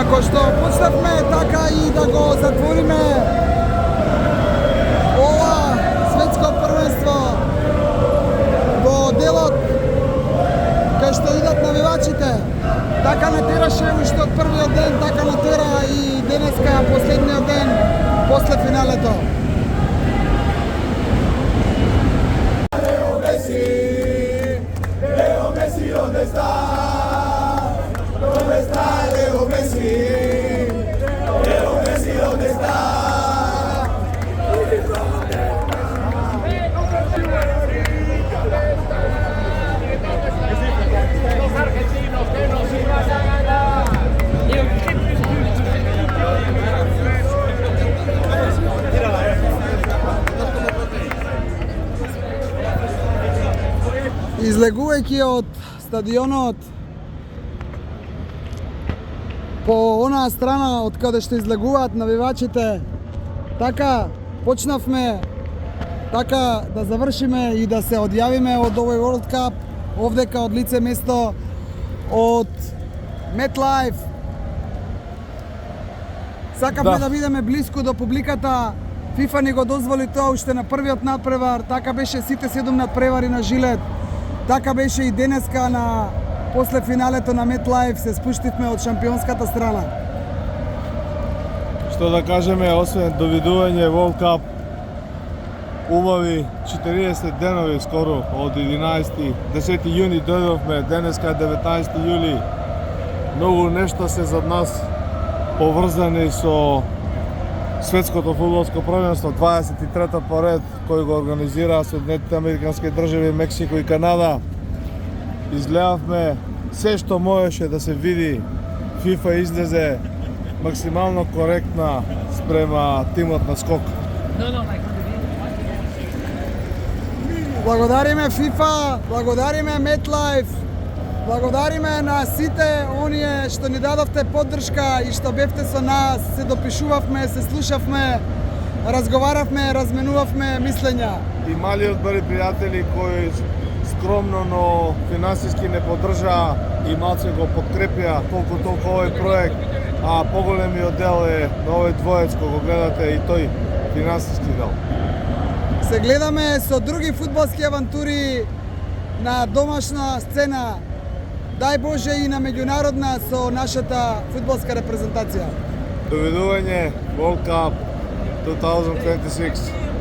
Како што почнавме, така и да го затвориме ова светско првенство до делот кај што идат навивачите. Така натераше уште од првиот ден, така натера и денеска последниот ден после финалето. Leo Messi, ¿dónde está? ¿Dónde está Leo Messi? Leo Messi, ¿dónde está? Los argentinos que nos iban a ganar. Излегувајќи од стадионот по онаа страна од каде што излегуваат навивачите, така почнавме така да завршиме и да се одјавиме од овој World Cup овдека од лице место од MetLife. Сакавме да бидеме блиску до публиката. FIFA ни го дозволи тоа уште на првиот надпревар, така беше сите 7 надпревари на Жилет. Така беше и денеска на после финалето на MetLife се спуштивме од шампионската страна. Што да кажеме, освен довидување World Cup, убави 40 денови скоро од 10 јуни дојдовме, денеска 19 јули. Многу нешта се зад нас поврзани со светското фудбалско првенство, 23-та поред, кој го организира Соединетите Американски држави, Мексико и Канада. Изгледавме се што можеше да се види. FIFA излезе максимално коректна спрема тимот на скок. Благодариме FIFA, благодариме MetLife, благодариме на сите оние што ни дадовте поддршка и што бевте со нас, се допишувавме, се слушавме, разговаравме, разменувавме мислења. И малиот број пријатели кои скромно, но финансиски не поддржаа и малце го подкрепија колку толку овој проект, а поголемиот дел е на овој двоец кој го гледате и тој финансиски дел. Се гледаме со други фудбалски авантури на домашна сцена. Дај Боже и на меѓународна со нашата фудбалска репрезентација. Довидување World Cup 2026.